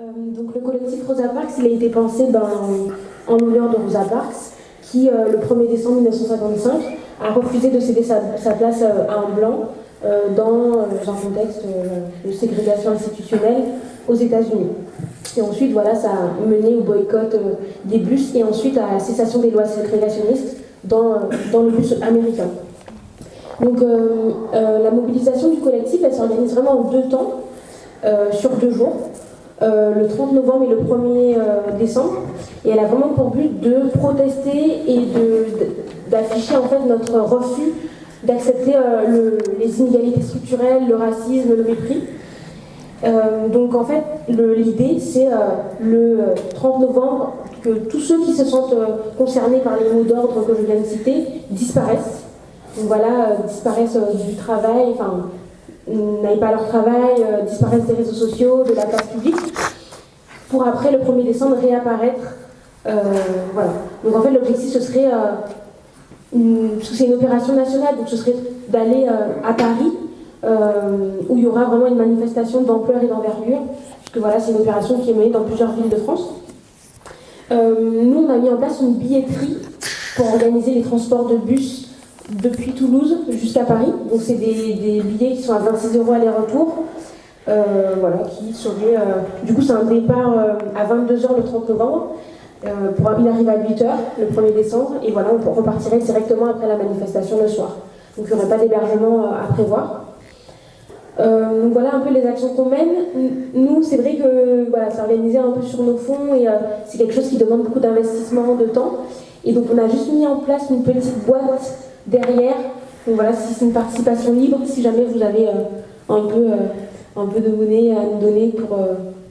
Donc le collectif Rosa Parks, il a été pensé en l'honneur de Rosa Parks, qui le 1er décembre 1955 a refusé de céder sa place à un blanc dans un contexte de ségrégation institutionnelle aux États-Unis. Et ensuite, voilà, ça a mené au boycott des bus et ensuite à la cessation des lois ségrégationnistes dans le bus américain. Donc la mobilisation du collectif, elle s'organise vraiment en 2 temps, sur 2 jours. Le 30 novembre et le 1er décembre, et elle a vraiment pour but de protester et d'afficher en fait notre refus d'accepter les inégalités structurelles, le racisme, le mépris. Donc en fait, l'idée c'est le 30 novembre que tous ceux qui se sentent concernés par les mots d'ordre que je viens de citer disparaissent. Donc voilà, disparaissent du travail, enfin n'aillent pas à leur travail, disparaissent des réseaux sociaux, de la place publique, pour après le 1er décembre réapparaître. Voilà. Donc en fait l'objectif ce serait, c'est une opération nationale, donc ce serait d'aller à Paris, où il y aura vraiment une manifestation d'ampleur et d'envergure, puisque voilà, c'est une opération qui est menée dans plusieurs villes de France. Nous on a mis en place une billetterie pour organiser les transports de bus depuis Toulouse jusqu'à Paris. Donc c'est des billets qui sont à 26 € aller-retour. Voilà, qui seraient... du coup c'est un départ à 22 h le 30 novembre. Il arrive à 8 h le 1er décembre. Et voilà, on repartirait directement après la manifestation le soir. Donc il n'y aurait pas d'hébergement à prévoir. Donc voilà un peu les actions qu'on mène. Nous, c'est vrai que voilà, c'est organisé un peu sur nos fonds et c'est quelque chose qui demande beaucoup d'investissement, de temps. Et donc on a juste mis en place une petite boîte derrière. Donc voilà, si c'est une participation libre, si jamais vous avez un peu de monnaie à nous donner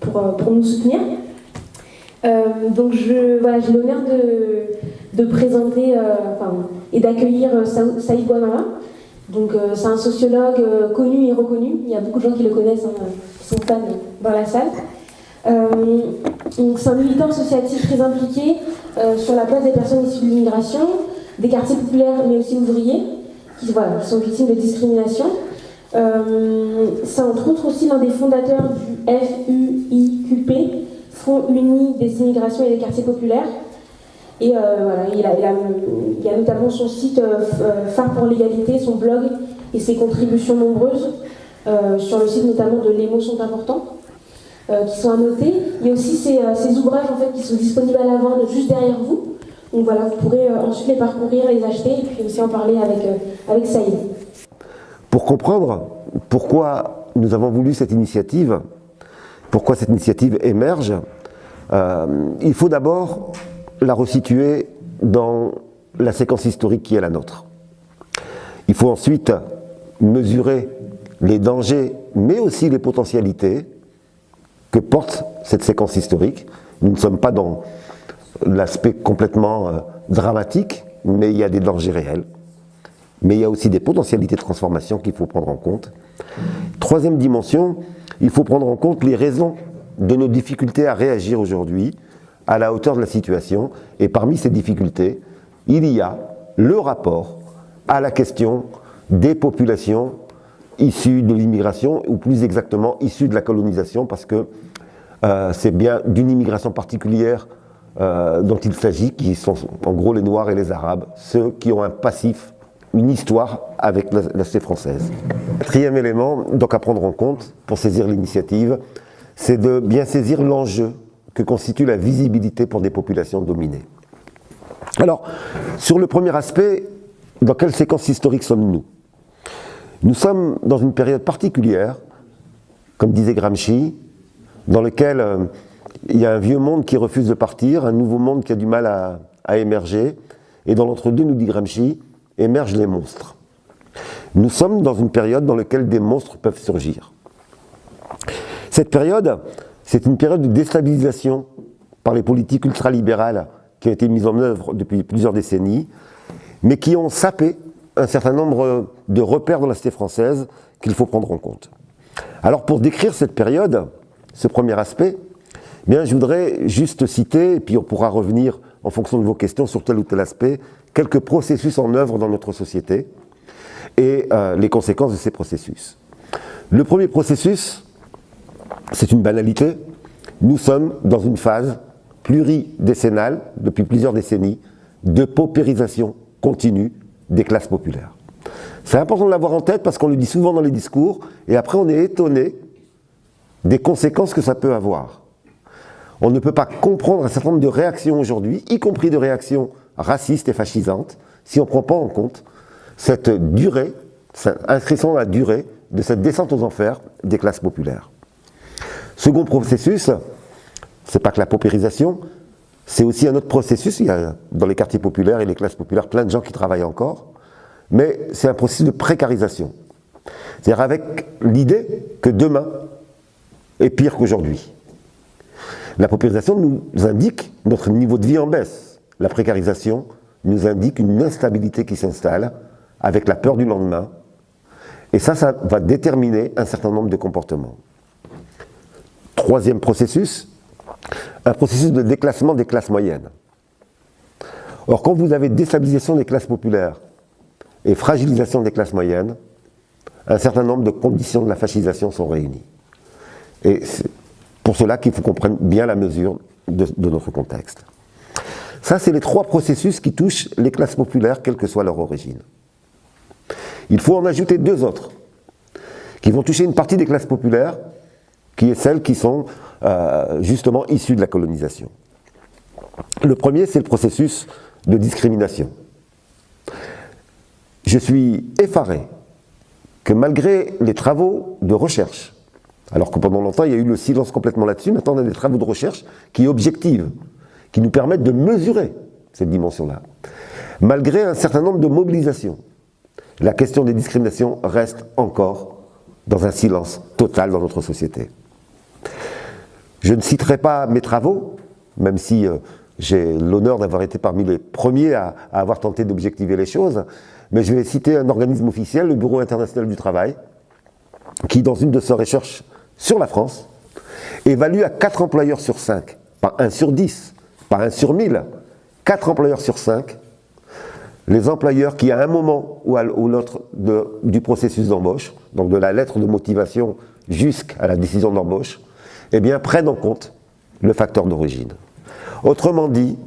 pour nous soutenir. Donc voilà, j'ai l'honneur de présenter et d'accueillir Saïd Bouamama. Donc c'est un sociologue connu et reconnu. Il y a beaucoup de gens qui le connaissent, qui sont fans dans la salle. Donc c'est un militant associatif très impliqué sur la place des personnes issues de l'immigration, des quartiers populaires mais aussi ouvriers, qui sont victimes de discrimination. C'est entre autres aussi l'un des fondateurs du FUIQP, Front Uni des immigrations et des quartiers populaires. Et voilà, il y a notamment son site Phare pour l'égalité, son blog et ses contributions nombreuses sur le site notamment de Les mots sont importants, qui sont à noter. Il y a aussi ces ouvrages en fait, qui sont disponibles à la vente juste derrière vous. Donc voilà, vous pourrez ensuite les parcourir, les acheter et puis aussi en parler avec Saïd. Pour comprendre pourquoi nous avons voulu cette initiative, pourquoi cette initiative émerge, il faut d'abord la resituer dans la séquence historique qui est la nôtre. Il faut ensuite mesurer les dangers, mais aussi les potentialités que porte cette séquence historique. Nous ne sommes pas dans l'aspect complètement dramatique, mais il y a des dangers réels. Mais il y a aussi des potentialités de transformation qu'il faut prendre en compte. Troisième dimension, il faut prendre en compte les raisons de nos difficultés à réagir aujourd'hui à la hauteur de la situation. Et parmi ces difficultés, il y a le rapport à la question des populations issues de l'immigration, ou plus exactement issues de la colonisation, parce que c'est bien d'une immigration particulière dont il s'agit, qui sont en gros les Noirs et les Arabes, ceux qui ont un passif, une histoire avec la société française. Quatrième élément donc à prendre en compte pour saisir l'initiative, c'est de bien saisir l'enjeu que constitue la visibilité pour des populations dominées. Alors, sur le premier aspect, dans quelle séquence historique sommes-nous? Nous sommes dans une période particulière, comme disait Gramsci, dans lequel il y a un vieux monde qui refuse de partir, un nouveau monde qui a du mal à émerger, et dans l'entre-deux, nous dit Gramsci, émergent les monstres. Nous sommes dans une période dans laquelle des monstres peuvent surgir. Cette période, c'est une période de déstabilisation par les politiques ultralibérales qui ont été mises en œuvre depuis plusieurs décennies, mais qui ont sapé un certain nombre de repères dans la société française qu'il faut prendre en compte. Alors pour décrire cette période, ce premier aspect, eh bien, je voudrais juste citer, et puis on pourra revenir en fonction de vos questions sur tel ou tel aspect, quelques processus en œuvre dans notre société et les conséquences de ces processus. Le premier processus, c'est une banalité, Nous sommes dans une phase pluridécennale, depuis plusieurs décennies, de paupérisation continue des classes populaires. C'est important de l'avoir en tête parce qu'on le dit souvent dans les discours, et après on est étonné des conséquences que ça peut avoir. On ne peut pas comprendre un certain nombre de réactions aujourd'hui, y compris de réactions racistes et fascisantes, si on ne prend pas en compte cette durée, inscription dans la durée de cette descente aux enfers des classes populaires. Second processus, c'est pas que la paupérisation, c'est aussi un autre processus. Il y a dans les quartiers populaires et les classes populaires plein de gens qui travaillent encore, mais c'est un processus de précarisation. C'est-à-dire avec l'idée que demain est pire qu'aujourd'hui. La paupérisation nous indique notre niveau de vie en baisse. La précarisation nous indique une instabilité qui s'installe avec la peur du lendemain. Et ça va déterminer un certain nombre de comportements. Troisième processus, un processus de déclassement des classes moyennes. Or, quand vous avez déstabilisation des classes populaires et fragilisation des classes moyennes, un certain nombre de conditions de la fascisation sont réunies. Et c'est pour cela qu'il faut qu'on prenne bien la mesure de notre contexte. Ça, c'est les trois processus qui touchent les classes populaires, quelle que soit leur origine. Il faut en ajouter deux autres, qui vont toucher une partie des classes populaires, qui est celles qui sont justement issues de la colonisation. Le premier, c'est le processus de discrimination. Je suis effaré que malgré les travaux de recherche, alors que pendant longtemps il y a eu le silence complètement là-dessus, maintenant on a des travaux de recherche qui objectivent, qui nous permettent de mesurer cette dimension-là. Malgré un certain nombre de mobilisations, la question des discriminations reste encore dans un silence total dans notre société. Je ne citerai pas mes travaux, même si j'ai l'honneur d'avoir été parmi les premiers à avoir tenté d'objectiver les choses, mais je vais citer un organisme officiel, le Bureau international du travail, qui, dans une de ses recherches sur la France, évalue à 4 employeurs sur 5, pas 1 sur 10, pas 1 sur 1000, 4 employeurs sur 5, les employeurs qui, à un moment ou l'autre du processus d'embauche, donc de la lettre de motivation jusqu'à la décision d'embauche, eh bien, prennent en compte le facteur d'origine. Autrement dit,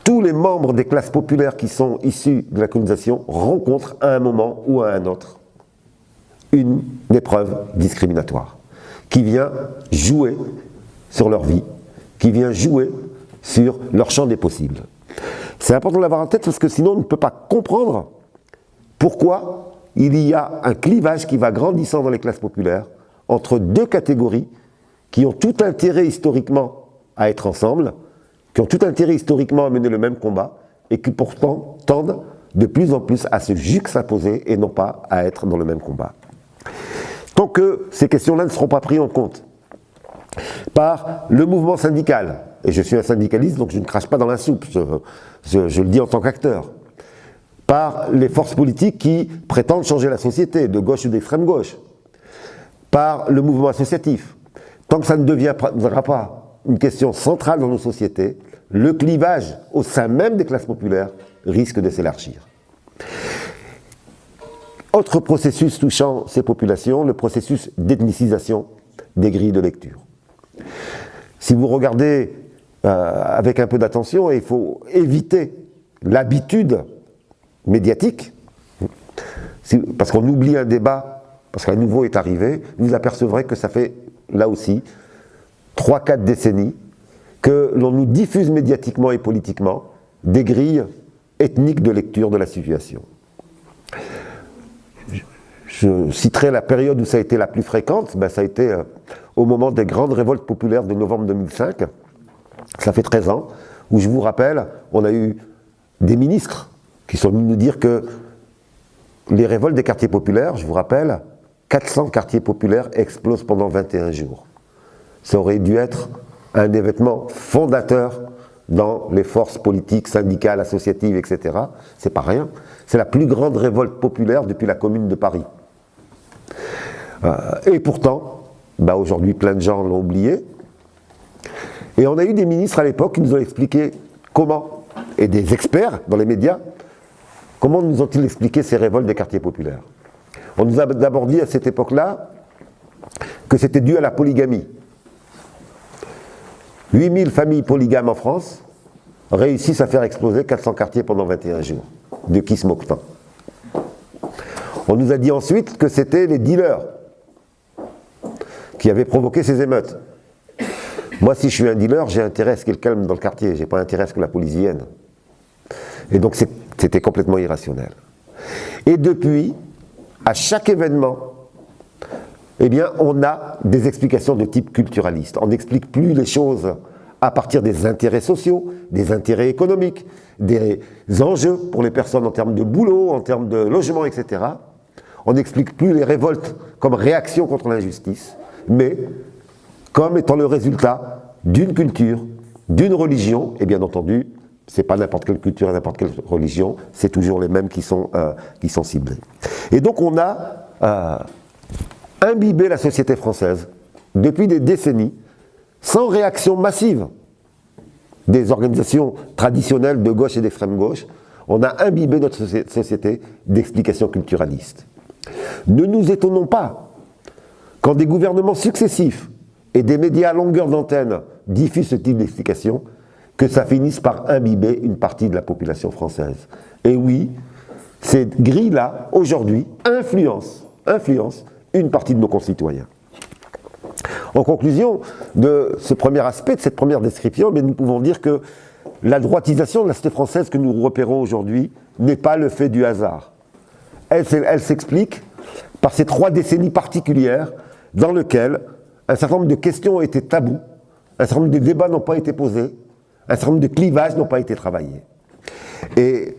tous les membres des classes populaires qui sont issus de la colonisation rencontrent à un moment ou à un autre une épreuve discriminatoire qui vient jouer sur leur vie, qui vient jouer sur leur champ des possibles. C'est important de l'avoir en tête parce que sinon on ne peut pas comprendre pourquoi il y a un clivage qui va grandissant dans les classes populaires entre deux catégories qui ont tout intérêt historiquement à être ensemble, qui ont tout intérêt historiquement à mener le même combat et qui pourtant tendent de plus en plus à se juxtaposer et non pas à être dans le même combat. Tant que ces questions-là ne seront pas prises en compte par le mouvement syndical, et je suis un syndicaliste donc je ne crache pas dans la soupe, je le dis en tant qu'acteur, par les forces politiques qui prétendent changer la société, de gauche ou d'extrême gauche, par le mouvement associatif, tant que ça ne deviendra pas une question centrale dans nos sociétés, le clivage au sein même des classes populaires risque de s'élargir. Autre processus touchant ces populations, le processus d'ethnicisation des grilles de lecture. Si vous regardez avec un peu d'attention, il faut éviter l'habitude médiatique, parce qu'on oublie un débat, parce qu'un nouveau est arrivé, vous apercevrez que ça fait, là aussi, 3-4 décennies que l'on nous diffuse médiatiquement et politiquement des grilles ethniques de lecture de la situation. Je citerai la période où ça a été la plus fréquente, ça a été au moment des grandes révoltes populaires de novembre 2005, ça fait 13 ans, où je vous rappelle, on a eu des ministres qui sont venus nous dire que les révoltes des quartiers populaires, je vous rappelle, 400 quartiers populaires explosent pendant 21 jours. Ça aurait dû être un événement fondateur dans les forces politiques, syndicales, associatives, etc. C'est pas rien. C'est la plus grande révolte populaire depuis la Commune de Paris. Et pourtant, aujourd'hui plein de gens l'ont oublié. Et on a eu des ministres à l'époque qui nous ont expliqué comment, et des experts dans les médias, comment nous ont-ils expliqué ces révoltes des quartiers populaires. On nous a d'abord dit à cette époque-là que c'était dû à la polygamie. 8000 familles polygames en France réussissent à faire exploser 400 quartiers pendant 21 jours. De qui se moque-t-on? On nous a dit ensuite que c'était les dealers qui avaient provoqué ces émeutes. Moi, si je suis un dealer, j'ai intérêt à ce qu'il y ait le calme dans le quartier, j'ai pas intérêt à ce que la police vienne. Et donc c'était complètement irrationnel. Et depuis, à chaque événement, eh bien, on a des explications de type culturaliste. On n'explique plus les choses à partir des intérêts sociaux, des intérêts économiques, des enjeux pour les personnes en termes de boulot, en termes de logement, etc. On n'explique plus les révoltes comme réaction contre l'injustice, mais comme étant le résultat d'une culture, d'une religion, et bien entendu, c'est pas n'importe quelle culture et n'importe quelle religion, c'est toujours les mêmes qui sont ciblés. Et donc on a imbibé la société française depuis des décennies, sans réaction massive des organisations traditionnelles de gauche et d'extrême gauche. On a imbibé notre société d'explications culturalistes. Ne nous étonnons pas quand des gouvernements successifs et des médias à longueur d'antenne diffusent ce type d'explications, que ça finisse par imbiber une partie de la population française. Et oui, ces grilles-là, aujourd'hui, influencent une partie de nos concitoyens. En conclusion de ce premier aspect, de cette première description, mais nous pouvons dire que la droitisation de la société française que nous repérons aujourd'hui n'est pas le fait du hasard. Elle s'explique par ces 3 décennies particulières dans lesquelles un certain nombre de questions ont été tabous, un certain nombre de débats n'ont pas été posés, un certain nombre de clivages n'ont pas été travaillés. Et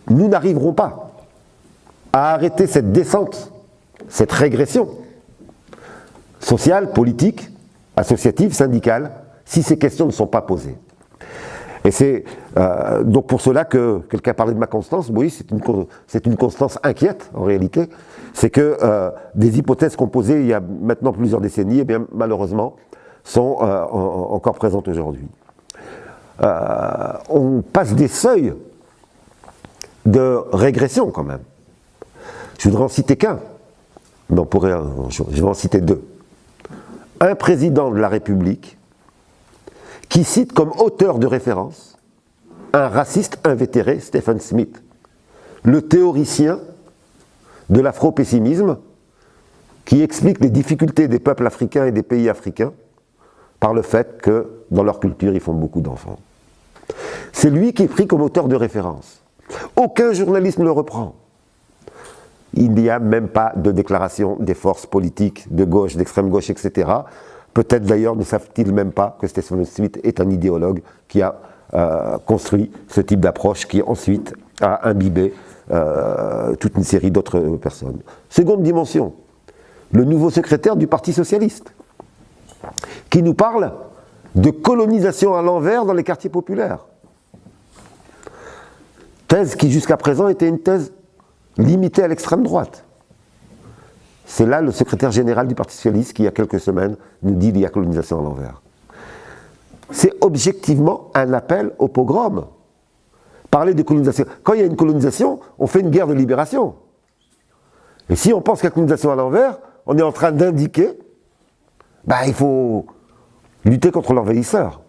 nous n'arriverons pas à arrêter cette descente, cette régression sociale, politique, associative, syndicale, si ces questions ne sont pas posées. Et c'est donc pour cela que quelqu'un parlait de ma constance. Oui, c'est une constance inquiète en réalité. C'est que des hypothèses qu'on posait il y a maintenant plusieurs décennies, eh bien, malheureusement, sont encore présentes aujourd'hui. On passe des seuils de régression quand même. Je voudrais en citer qu'un, mais je vais en citer 2. Un président de la République qui cite comme auteur de référence un raciste invétéré, Stephen Smith, le théoricien de l'afro-pessimisme qui explique les difficultés des peuples africains et des pays africains par le fait que dans leur culture ils font beaucoup d'enfants. C'est lui qui est pris comme auteur de référence. Aucun journaliste ne le reprend. Il n'y a même pas de déclaration des forces politiques de gauche, d'extrême gauche, etc. Peut-être d'ailleurs ne savent-ils même pas que Stephen Smith est un idéologue qui a construit ce type d'approche qui ensuite a imbibé toute une série d'autres personnes. Seconde dimension, le nouveau secrétaire du Parti socialiste qui nous parle de colonisation à l'envers dans les quartiers populaires. Thèse qui jusqu'à présent était une thèse limitée à l'extrême droite. C'est là le secrétaire général du Parti socialiste qui, il y a quelques semaines, nous dit qu'il y a colonisation à l'envers. C'est objectivement un appel au pogrom. Parler de colonisation. Quand il y a une colonisation, on fait une guerre de libération. Et si on pense qu'il y a colonisation à l'envers, on est en train d'indiquer il faut lutter contre l'envahisseur.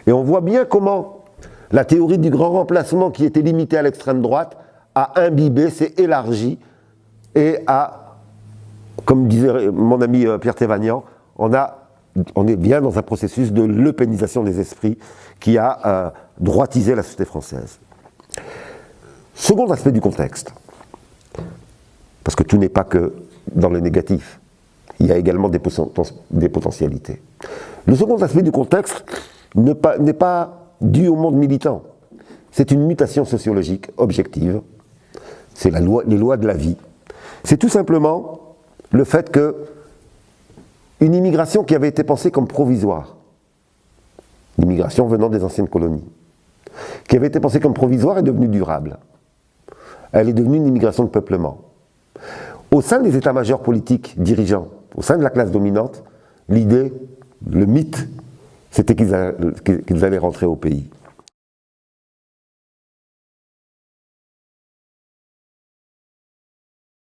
Et on voit bien comment la théorie du grand remplacement qui était limitée à l'extrême droite a imbibé, s'est élargi et a, comme disait mon ami Pierre Thévagnan, on est bien dans un processus de lepénisation des esprits qui a droitisé la société française. Second aspect du contexte, parce que tout n'est pas que dans le négatif, il y a également des potentialités. Le second aspect du contexte n'est pas dû au monde militant. C'est une mutation sociologique objective. C'est les lois de la vie. C'est tout simplement le fait que une immigration qui avait été pensée comme provisoire, l'immigration venant des anciennes colonies, qui avait été pensée comme provisoire est devenue durable. Elle est devenue une immigration de peuplement. Au sein des états-majors politiques dirigeants, au sein de la classe dominante, l'idée, le mythe, c'était qu'ils allaient rentrer au pays.